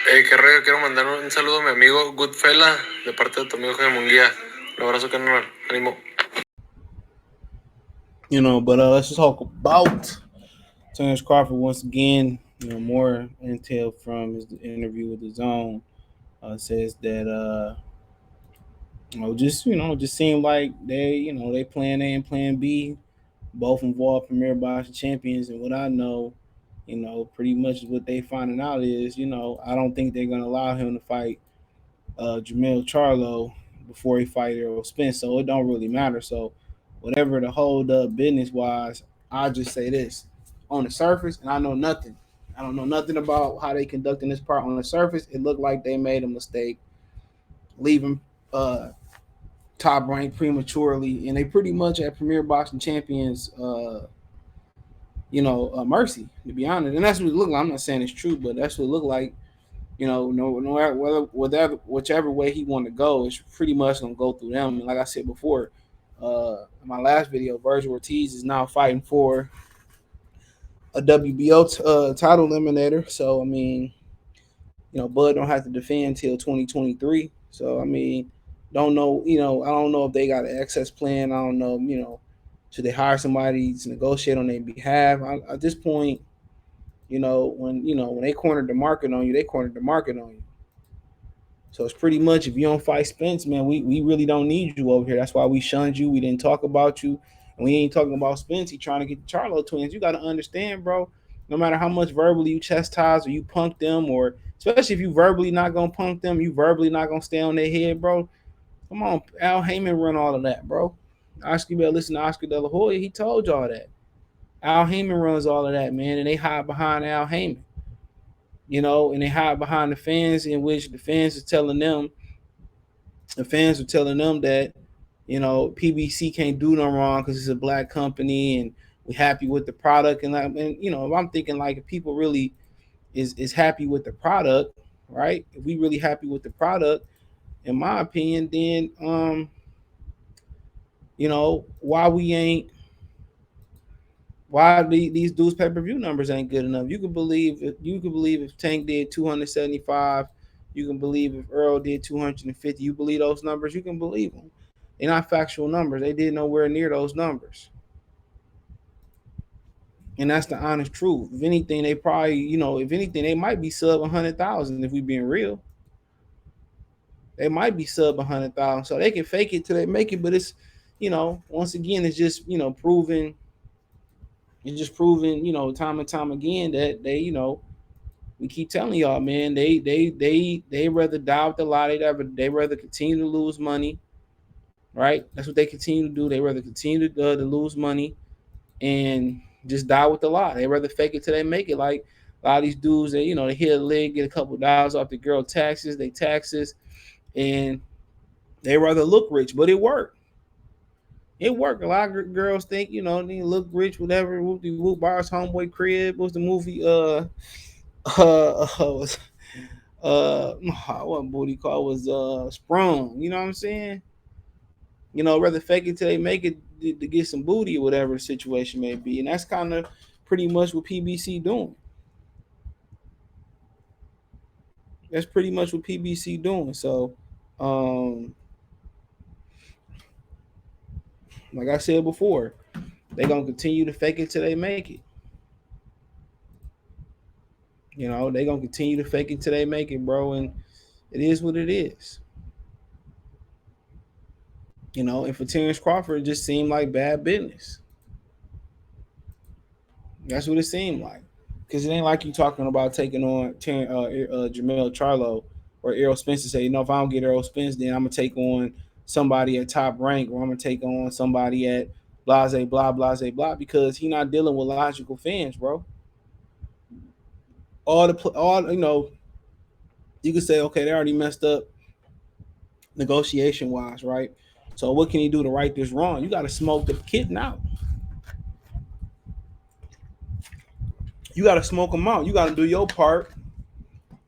Qué rollo, quiero mandar un saludo a mi amigo Goodfella de parte de tu amigo Jaime Munguía. Un abrazo, carnal. Ánimo. But let's just talk about Terence Crawford once again. More intel from his interview with the Zone says that just seemed like they plan A and plan B, both involved premier boxing champions. And what I know, pretty much what they finding out is, I don't think they're gonna allow him to fight Jamel Charlo before he fight Errol Spence. So it don't really matter. So whatever the hold up business wise, I'll just say this. On the surface, and I know nothing. I don't know nothing about how they conducting this part. On the surface, it looked like they made a mistake leaving top rank prematurely, and they pretty much at Premier Boxing Champions, mercy, to be honest. And that's what it looked like. I'm not saying it's true, but that's what it looked like. No whichever way he want to go, it's pretty much gonna go through them. And like I said before, in my last video, Virgil Ortiz is now fighting for a WBO title eliminator. So I mean, Bud don't have to defend till 2023. So I mean, don't know. I don't know if they got an access plan. I don't know. Should they hire somebody to negotiate on their behalf? At this point, when they cornered the market on you, they cornered the market on you. So it's pretty much if you don't fight Spence, man, we really don't need you over here. That's why we shunned you. We didn't talk about you. And we ain't talking about Spence. He trying to get the Charlo twins. You got to understand, bro. No matter how much verbally you chastise or you punk them, or especially if you verbally not gonna punk them, you verbally not gonna stay on their head, bro. Come on, Al Heyman run all of that, bro. Oscar, you better listen to Oscar De La Hoya. He told y'all that. Al Heyman runs all of that, man, and they hide behind Al Heyman. And they hide behind the fans, in which the fans are telling them that, PBC can't do no wrong because it's a black company and we're happy with the product. If I'm thinking like if people really is happy with the product, right? If we really happy with the product, in my opinion, then why we ain't why these dudes pay-per-view numbers ain't good enough. You can believe if Tank did 275, you can believe if Earl did 250. You believe those numbers, you can believe them. They're not factual numbers. They did nowhere near those numbers. And that's the honest truth. If anything, they probably, if anything, they might be sub 100,000 if we being real. They might be sub 100,000. So they can fake it till they make it, but it's, once again, it's just, proving, time and time again that we keep telling y'all, man, they rather die with the lie. They rather continue to lose money, right? That's what they continue to do. They rather continue to lose money and just die with the lie. They rather fake it till they make it. Like a lot of these dudes, they hit a leg, get a couple of dollars off the girl taxes, and they rather look rich, but it worked. It worked. A lot of girls think, they look rich, whatever. Whoop de whoop, bars homeboy crib. What's the movie? Was what booty call was Sprung. You know what I'm saying? Rather fake it till they make it to get some booty or whatever the situation may be, and that's kind of pretty much what PBC doing. That's pretty much what PBC doing. So, like I said before, they gonna continue to fake it till they make it. They gonna continue to fake it till they make it, bro. And it is what it is. And for Terence Crawford, it just seemed like bad business. That's what it seemed like. Because it ain't like you talking about taking on Jamel Charlo or Errol Spence to say, if I don't get Errol Spence, then I'm gonna take on somebody at top rank, or I'm gonna take on somebody at blase blah blase blah, because he not dealing with logical fans, bro. You could say, okay, they already messed up negotiation wise, right? So what can he do to right this wrong? You got to smoke the kitten out. You got to smoke them out. You got to do your part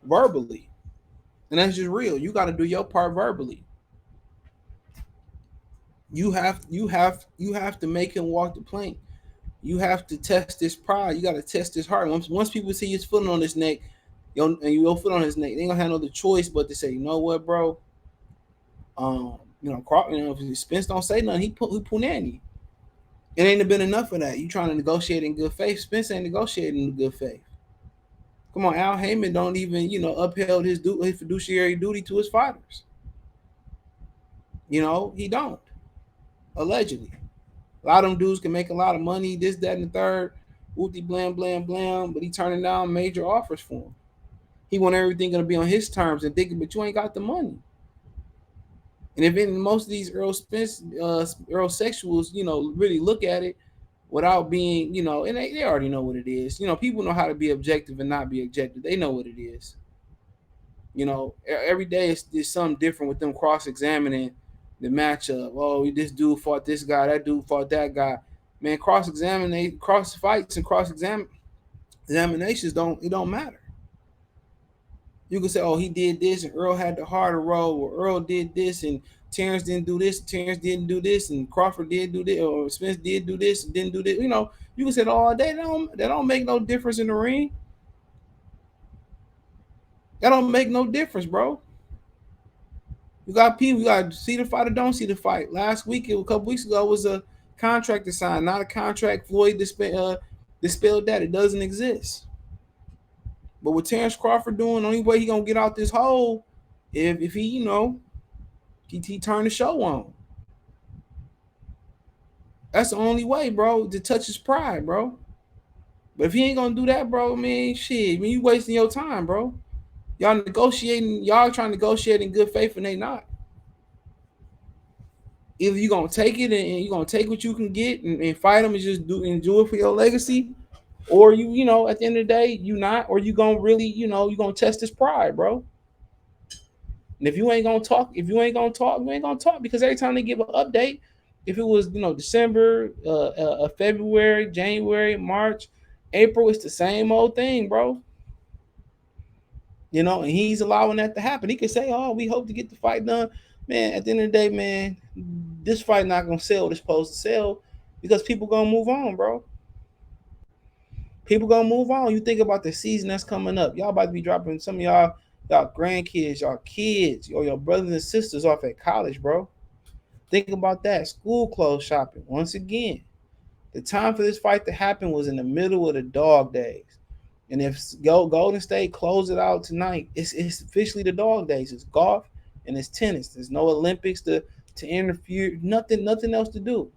verbally, and that's just real. You got to do your part verbally. You have to make him walk the plank. You have to test this pride. You got to test his heart. Once people see his foot on his neck, And your foot on his neck. They ain't gonna have no other choice but to say, you know what, bro? If Spence don't say nothing, he punani. It ain't been enough of that. You trying to negotiate in good faith. Spence ain't negotiating in good faith. Come on, Al Heyman don't even, upheld his fiduciary duty to his fighters. He don't. Allegedly. A lot of them dudes can make a lot of money, this, that, and the third. Whoopty blam blam blam, but he turning down major offers for him. He want everything gonna be on his terms and thinking, but you ain't got the money. And if in most of these Earl sexuals, really look at it without being, and they already know what it is. People know how to be objective and not be objective. They know what it is. Every day it's something different with them cross-examining the matchup. Oh, this dude fought this guy, that dude fought that guy. Man, cross fights and examinations don't matter. You can say, oh, he did this and Earl had the harder role, or Earl did this and Terence didn't do this, Terence didn't do this, and Crawford did do this, or Spence did do this and didn't do this. You can say it all day. That don't make no difference in the ring. That don't make no difference, bro. You got people, you got see the fight or don't see the fight. Last week, a couple weeks ago, was a contract to sign, not a contract. Floyd dispelled that. It doesn't exist. But what Terence Crawford doing, the only way he gonna get out this hole, if he, he turn the show on. That's the only way, bro, to touch his pride, bro. But if he ain't gonna do that, bro, man, shit, you wasting your time, bro. Y'all trying to negotiate in good faith and they not. Either you gonna take it and you gonna take what you can get and fight them and just do it for your legacy, or at the end of the day you not, or you gonna really you gonna test his pride, bro. And if you ain't gonna talk, you ain't gonna talk because every time they give an update, if it was December, February, January, March, April, it's the same old thing, bro. And he's allowing that to happen. He could say, "Oh, we hope to get the fight done." Man, at the end of the day, man, this fight not gonna sell what it's supposed to sell because people gonna move on, bro. People gonna move on. You think about the season that's coming up. Y'all about to be dropping some of y'all grandkids, y'all kids, or your brothers and sisters off at college, bro. Think about that. School clothes shopping. Once again, the time for this fight to happen was in the middle of the dog days. And if Golden State close it out tonight, it's officially the dog days. It's golf and it's tennis. There's no Olympics to interfere. Nothing else to do.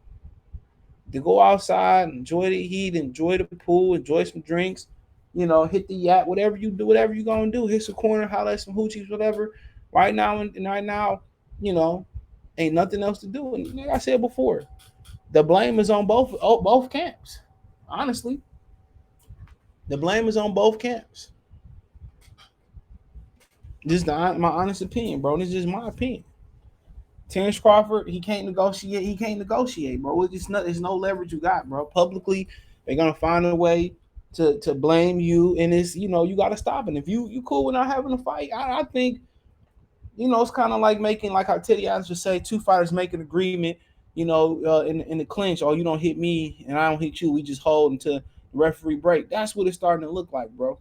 To go outside, enjoy the heat, enjoy the pool, enjoy some drinks, hit the yacht, whatever you do, whatever you gonna do. Hit some corner, holler at some hoochies, whatever. Right now, you know, ain't nothing else to do. And like I said before, the blame is on both camps. Honestly, the blame is on both camps. This is my honest opinion, bro. This is just my opinion. Terence Crawford, he can't negotiate. He can't negotiate, bro. It's no leverage you got, bro. Publicly, they're gonna find a way to blame you, and it's you got to stop it. If you cool with not having a fight, I think it's kind of like making, like how Teddy Adams would say, two fighters make an agreement, in the clinch. Oh, you don't hit me and I don't hit you. We just hold until the referee break. That's what it's starting to look like, bro.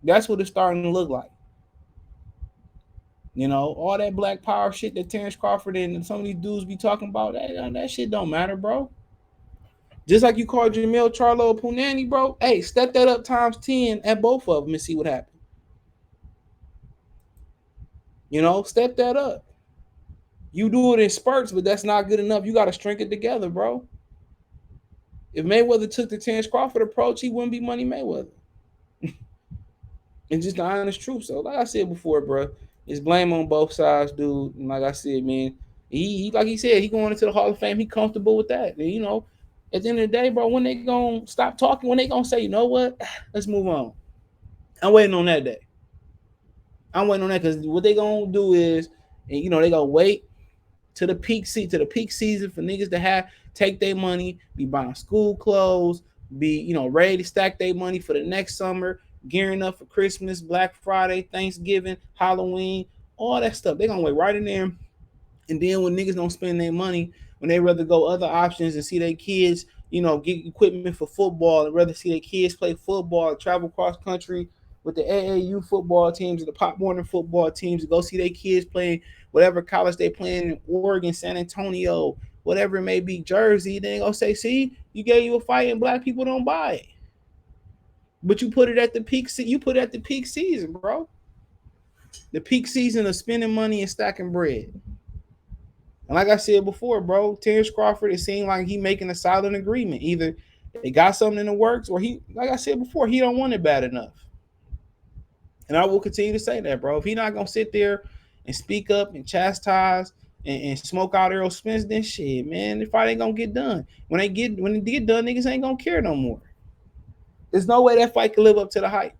That's what it's starting to look like. All that black power shit that Terence Crawford and some of these dudes be talking about, that shit don't matter, bro. Just like you called Jamil Charlo Punani, bro. Hey, step that up times 10 at both of them and see what happens. Step that up. You do it in spurts, but that's not good enough. You got to string it together, bro. If Mayweather took the Terence Crawford approach, he wouldn't be Money Mayweather. It's just the honest truth. So, like I said before, bro, it's blame on both sides, dude. And like I said, man, he like he said, he going into the Hall of Fame. He comfortable with that. And, at the end of the day, bro, when they gonna stop talking, when they gonna say, you know what, let's move on. I'm waiting on that day. I'm waiting on that because what they gonna do is, and they gonna wait to the peak season for niggas to take their money, be buying school clothes, be ready to stack their money for the next summer, gearing up for Christmas, Black Friday, Thanksgiving, Halloween, all that stuff. They gonna wait right in there, and then when niggas don't spend their money, when they rather go other options and see their kids, get equipment for football, and rather see their kids play football, travel cross country, with the AAU football teams, the Pop Warner football teams, to go see their kids playing whatever college they playing in Oregon, San Antonio, whatever it may be, Jersey. Then go say, see, you gave you a fight and black people don't buy it. But you put it at the peak. You put it at the peak season, bro. The peak season of spending money and stacking bread. And like I said before, bro, Terence Crawford, it seemed like he making a solid agreement. Either they got something in the works, or he, like I said before, he don't want it bad enough. And I will continue to say that, bro. If he not gonna sit there and speak up and chastise and smoke out Errol Spence, then shit, man, the fight ain't gonna get done. When it get done, niggas ain't gonna care no more. There's no way that fight can live up to the hype.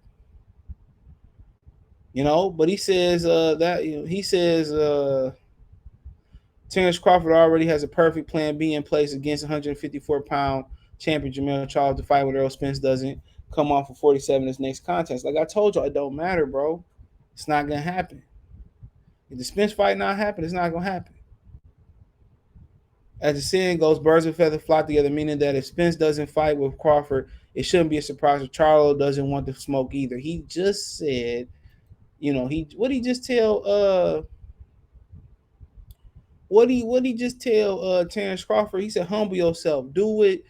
But he says that he says Terence Crawford already has a perfect plan B in place against 154-pound champion Jamel Charles. The fight with Errol Spence doesn't come off for 47 this next contest. Like I told you, it don't matter, bro. It's not gonna happen. If the Spence fight not happen, it's not gonna happen. As the saying goes, birds of feather flock together, meaning that if Spence doesn't fight with Crawford, it shouldn't be a surprise if Charlo doesn't want the smoke either. He just said, what he just tell what he just tell Terence Crawford? He said, humble yourself, do what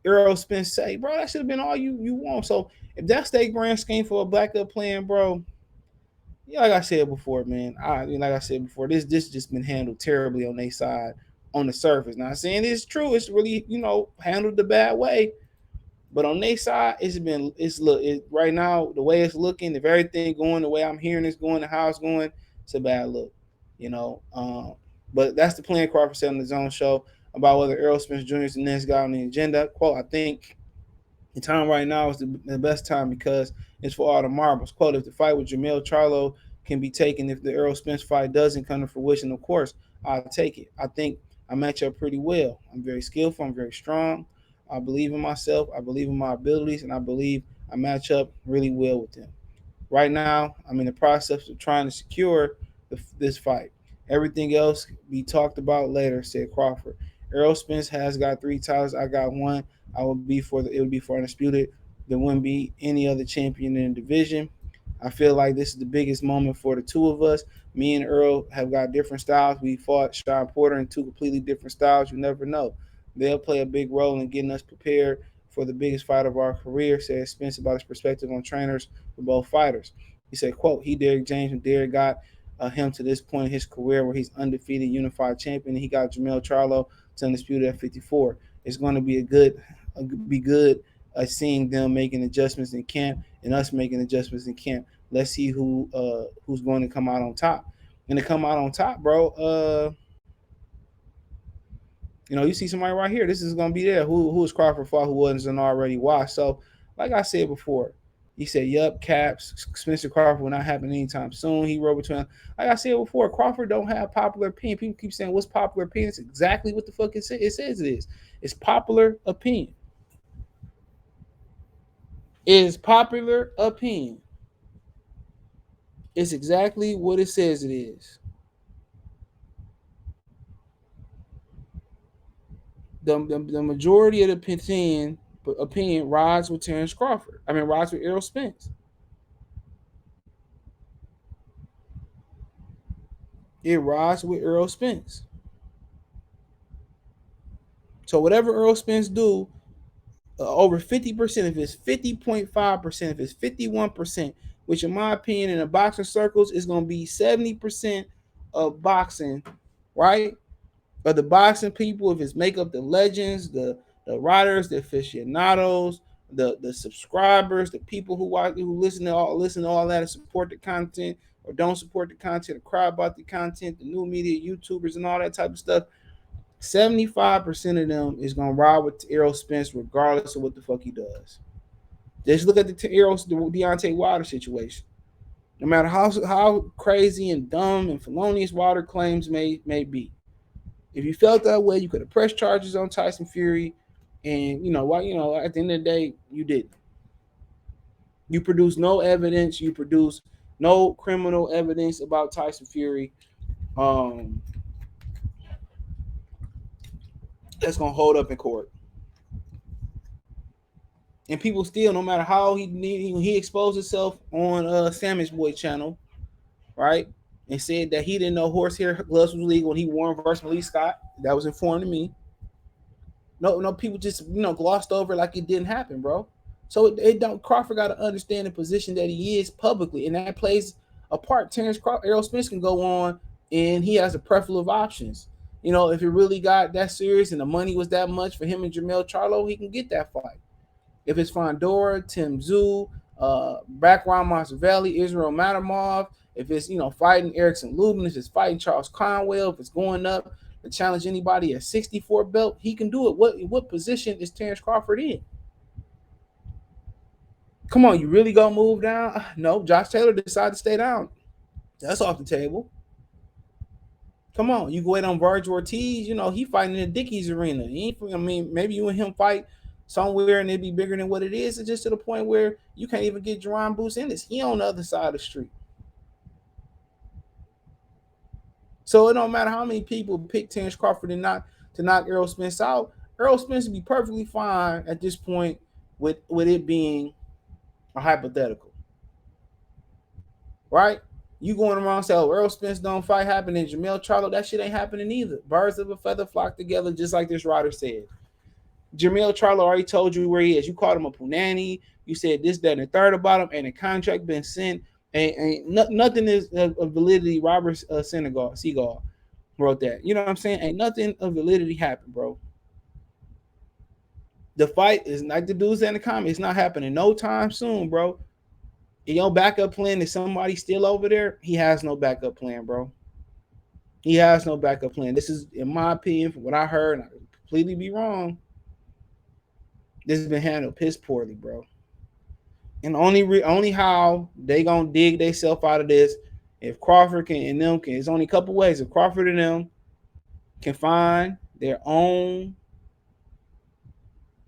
Errol Spence say, bro. That should have been all you want. So if that's their grand scheme for a black up plan, bro, yeah, like I said before, man. Like I said before, this just been handled terribly on their side on the surface. Not saying it's true. It's really handled the bad way. But on their side, right now the way it's looking, if everything going the way I'm hearing it's going, the how it's going, it's a bad look, you know. But that's the plan Crawford said on his own show about whether Errol Spence Jr. is the next guy on the agenda. Quote, I think the time right now is the best time because it's for all the marbles. Quote, if the fight with Jamel Charlo can be taken, if the Errol Spence fight doesn't come to fruition, of course, I'll take it. I think I match up pretty well. I'm very skillful. I'm very strong. I believe in myself. I believe in my abilities, and I believe I match up really well with them. Right now, I'm in the process of trying to secure this fight. Everything else be talked about later, said Crawford. Errol Spence has got 3 titles. I got one. It would be for undisputed. There wouldn't be any other champion in the division. I feel like this is the biggest moment for the two of us. Me and Earl have got different styles. We fought Sean Porter in 2 completely different styles. You never know. They'll play a big role in getting us prepared for the biggest fight of our career, said Spence about his perspective on trainers for both fighters. He said, quote, he Derrick James and Derrick got him to this point in his career where he's undefeated unified champion. And he got Jamel Charlo to undisputed at 54. It's going to be good seeing them making adjustments in camp and us making adjustments in camp. Let's see who's going to come out on top. And to come out on top, bro, you see somebody right here. This is gonna be there. Who is Crawford fought who wasn't already watched? So, like I said before, he said, "Yup, Caps, Spencer Crawford will not happen anytime soon." He wrote between. Like I said before, Crawford don't have popular opinion. People keep saying, "What's popular opinion?" It's exactly what the fuck it says it is. It's popular opinion. It is popular opinion. It's exactly what it says it is. The majority of the opinion rides with Terence Crawford. I mean, rides with Errol Spence. It rides with Errol Spence. So whatever Errol Spence do, over 50%, if it's 50.5%, if it's 51%, which in my opinion in the boxing circles is going to be 70% of boxing, right? Of the boxing people, if it's make up the legends, the writers, the aficionados, the subscribers, the people who listen to all that and support the content or don't support the content or cry about the content, the new media, YouTubers and all that type of stuff. 75% of them is gonna ride with Errol Spence regardless of what the fuck he does. Just look at the Deontay Wilder situation. No matter how crazy and dumb and felonious Wilder claims may be, if you felt that way, you could have pressed charges on Tyson Fury, and at the end of the day, you didn't. You produced no evidence. You produced no criminal evidence about Tyson Fury. Um, that's gonna hold up in court. And people still, no matter how he exposed himself on Sandwich Boy channel, right? And said that he didn't know horsehair gloves was legal when he wore them versus Malik Scott. That was informed to me. No, people just glossed over it like it didn't happen, bro. So it don't. Crawford got to understand the position that he is publicly, and that plays a part. Errol Spence can go on, and he has a plethora of options. If it really got that serious and the money was that much for him and Jermell Charlo, he can get that fight. If it's Fondora, Tim Tszyu, Background Machiavelli, Israel Matamov, if it's fighting Erickson Lubin, if it's fighting Charles Conwell, if it's going up to challenge anybody at 64 belt, he can do it. What position is Terence Crawford in? Come on, you really gonna move down? No, Josh Taylor decided to stay down. That's off the table. Come on, you go wait on Verge Ortiz. He fighting in the Dickies arena. Maybe you and him fight somewhere and it'd be bigger than what it is. It's just to the point where you can't even get Jerron Boots in this. He on the other side of the street. So it don't matter how many people pick Terence Crawford and not to knock Errol Spence out. Errol Spence would be perfectly fine at this point with it being a hypothetical, right? You going around saying, "Oh, Errol Spence don't fight happening." Jermell Charlo, that shit ain't happening either. Birds of a feather flock together, just like this writer said. Jermell Charlo already told you where he is. You called him a punani. You said this, that, and the third about him, and the contract been sent. Nothing is of validity. Robert Seagal wrote that. You know what I'm saying? Ain't nothing of validity happened, bro. The fight is like the dudes in the comments. It's not happening no time soon, bro. And your backup plan is somebody still over there. He has no backup plan, bro. He has no backup plan. This is, in my opinion, from what I heard, and I could completely be wrong. This has been handled piss poorly, bro. And only how they gonna dig themselves out of this if Crawford and them can. It's only a couple ways. If Crawford and them can find their own,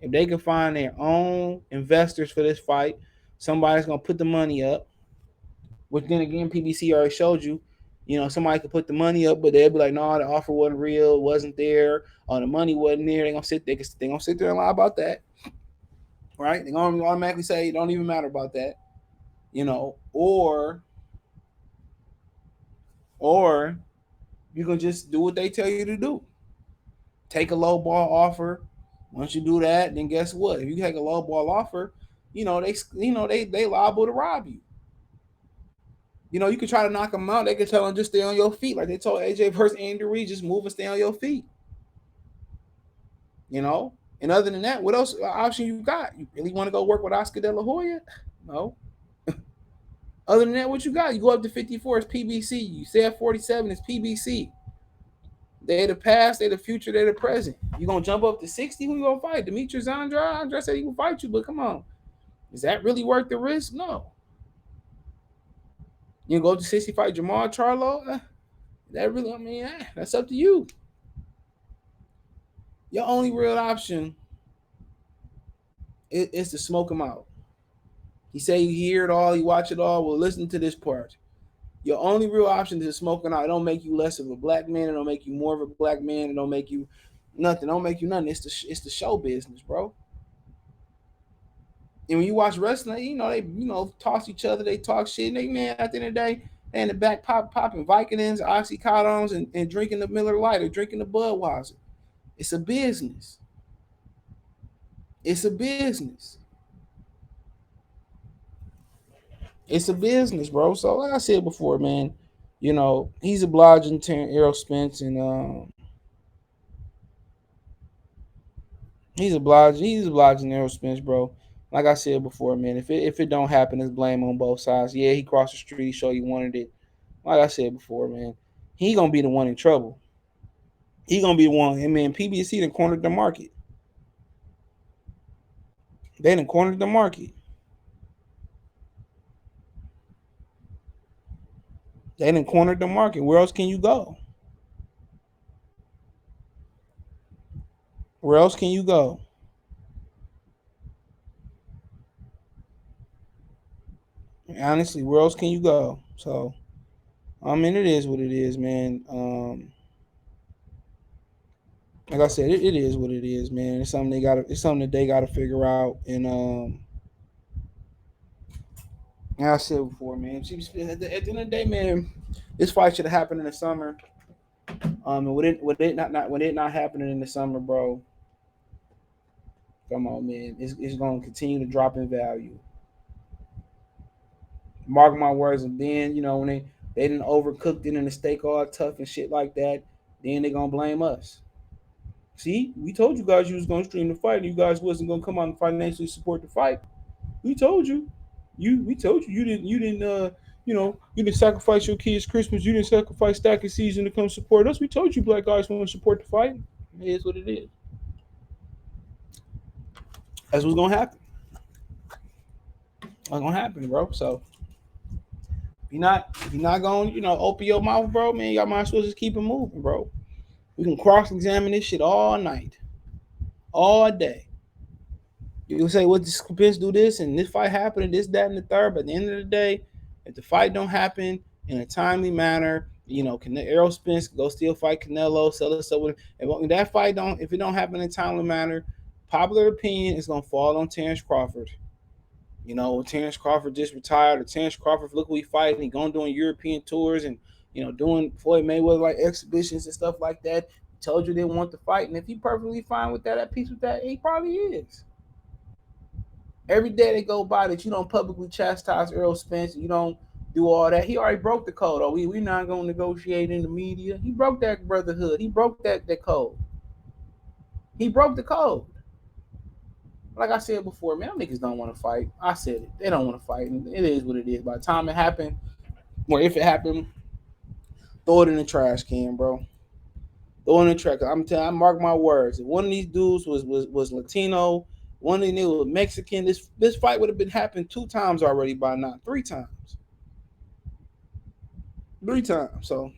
if they can find their own investors for this fight, somebody's gonna put the money up. Which then again, PBC already showed you. Somebody could put the money up, but they'll be like, "No, the offer wasn't real, wasn't there, or the money wasn't there." They gonna sit there and lie about that, right? They're gonna automatically say it don't even matter about that, or you can just do what they tell you to do. Take a low ball offer. Once you do that, then guess what? If you take a low ball offer, they liable to rob you. You could try to knock them out. They could tell them just stay on your feet, like they told AJ versus Andy Reid, just move and stay on your feet. And other than that, what else option you got? You really want to go work with Oscar De La Hoya? No. Other than that, what you got? You go up to 54, it's PBC. You stay at 47, it's PBC. They're the past, they're the future, they're the present. You gonna jump up to 60? Who you gonna fight? Demetrius Andrade? Andrade said he will fight you, but come on. Is that really worth the risk? No. You go up to 60, fight Jamal Charlo? That really, that's up to you. Your only real option is to smoke him out. He say you hear it all, you watch it all. Well, listen to this part. Your only real option is smoking out. It don't make you less of a black man. It don't make you more of a black man. It don't make you nothing. It don't make you nothing. It's the show business, bro. And when you watch wrestling, they toss each other. They talk shit. And man, at the end of the day, they in the back popping Vicodins, Oxycodones, and drinking the Miller Lite or drinking the Budweiser. It's a business. It's a business. It's a business, bro. So like I said before, man, he's obliging to Errol Spence, and he's obliging Errol Spence, bro. Like I said before, man, if it don't happen, it's blame on both sides. Yeah, he crossed the street, show he wanted it. Like I said before, man, he gonna be the one in trouble. He gonna be the one. And man, PBC done cornered the market. They done cornered the market. They done cornered the market. Where else can you go? Where else can you go? Honestly, where else can you go? So, it is what it is, man. like I said, it is what it is, man. It's something they got. It's something that they got to figure out. And I said before, man. At the end of the day, man, this fight should have happened in the summer. And with it not happening in the summer, bro. Come on, man. It's going to continue to drop in value. Mark my words. And then when they didn't overcooked it and the steak all tough and shit like that, then they gonna blame us. See, we told you guys you was gonna stream the fight, and you guys wasn't gonna come out and financially support the fight. We told you. We told you you didn't sacrifice your kids' Christmas. You didn't sacrifice stacking season to come support us. We told you black guys want to support the fight. It is what it is. That's what's gonna happen. What's gonna happen, bro? So if you're not gonna open your mouth, bro, man, y'all might as well just keep it moving, bro. We can cross examine this shit all night, all day. You can say, what did Spence do this and this fight happened and this, that, and the third. But at the end of the day, if the fight don't happen in a timely manner, can Errol Spence go still fight Canelo, sell us up with if that fight if it don't happen in a timely manner, popular opinion is gonna fall on Terence Crawford. Terence Crawford just retired, or Terence Crawford, look who he fighting. He going doing European tours and doing Floyd Mayweather like exhibitions and stuff like that. He told you they want to fight, and if he perfectly fine with that, at peace with that, he probably is. Every day that go by that you don't publicly chastise Errol Spence, you don't do all that. He already broke the code. Oh, we not gonna negotiate in the media. He broke that brotherhood. He broke that code. He broke the code. Like I said before, man, niggas don't want to fight. I said it. They don't want to fight. And it is what it is. By the time it happened, or if it happened, throw it in the trash can, bro. Throw it in the trash. I'm telling. I mark my words. If one of these dudes was Latino, one of these niggas was Mexican, this fight would have been happened 2 times already by now. 3 times. 3 times. So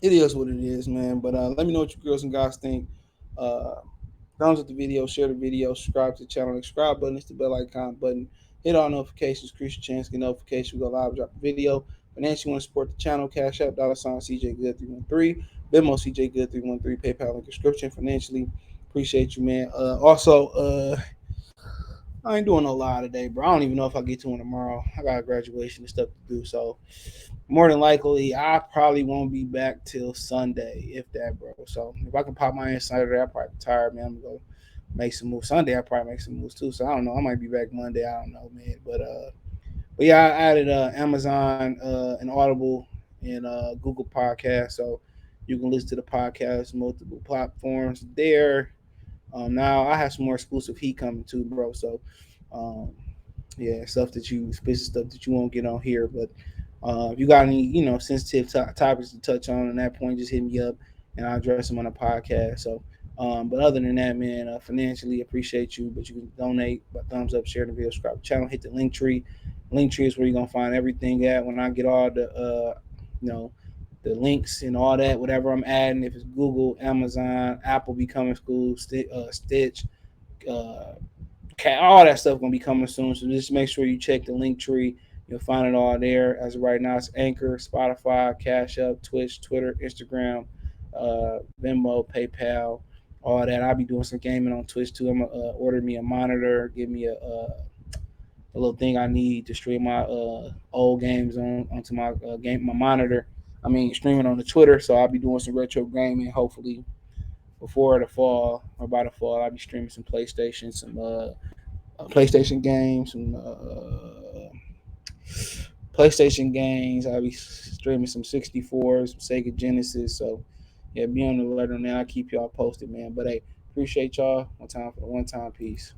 it is what it is, man. But let me know what you girls and guys think. Uh, Thumbs up the video, share the video, subscribe to the channel. The subscribe button is the bell icon button. Hit all notifications, increase your chance to get notifications. We go live, drop a video. Financially, want to support the channel, Cash App, $sign CJ Good 313, Venmo CJ Good 313, PayPal link description. Financially, appreciate you, man. Also, I ain't doing no live today, bro. I don't even know if I'll get to one tomorrow. I got graduation and stuff to do, so more than likely, I probably won't be back till Sunday, if that, bro. So if I can pop my insider, I'll probably be tired, man. I'm gonna go make some moves. Sunday, I'll probably make some moves too. So I don't know. I might be back Monday. I don't know, man. But yeah, I added Amazon and Audible and Google Podcast, so you can listen to the podcast multiple platforms there. Now I have some more exclusive heat coming too, bro. So um, yeah, special stuff that you won't get on here. But if you got any, sensitive topics to touch on that point, just hit me up and I'll address them on the podcast. So, but other than that, man, financially appreciate you, but you can donate by thumbs up, share the video, subscribe to the channel, hit the link tree. Link tree is where you're gonna find everything at. When I get all you know, the links and all that, whatever I'm adding, if it's Google, Amazon, Apple becoming school, Stitch, uh, all that stuff gonna be coming soon. So just make sure you check the link tree. You'll find it all there. As of right now, it's Anchor, Spotify, Cash App, Twitch, Twitter, Instagram, Venmo, PayPal, all that. I'll be doing some gaming on Twitch too. I'm gonna order me a monitor, give me a little thing I need to stream my old games onto my my monitor. I mean, streaming on the Twitter. So I'll be doing some retro gaming. Hopefully before the fall or by the fall, I'll be streaming some PlayStation games, some PlayStation games. I'll be streaming some 64s, some Sega Genesis. So yeah, be on the alert on that. I'll keep y'all posted, man. But hey, appreciate y'all. One time for the one time. Peace.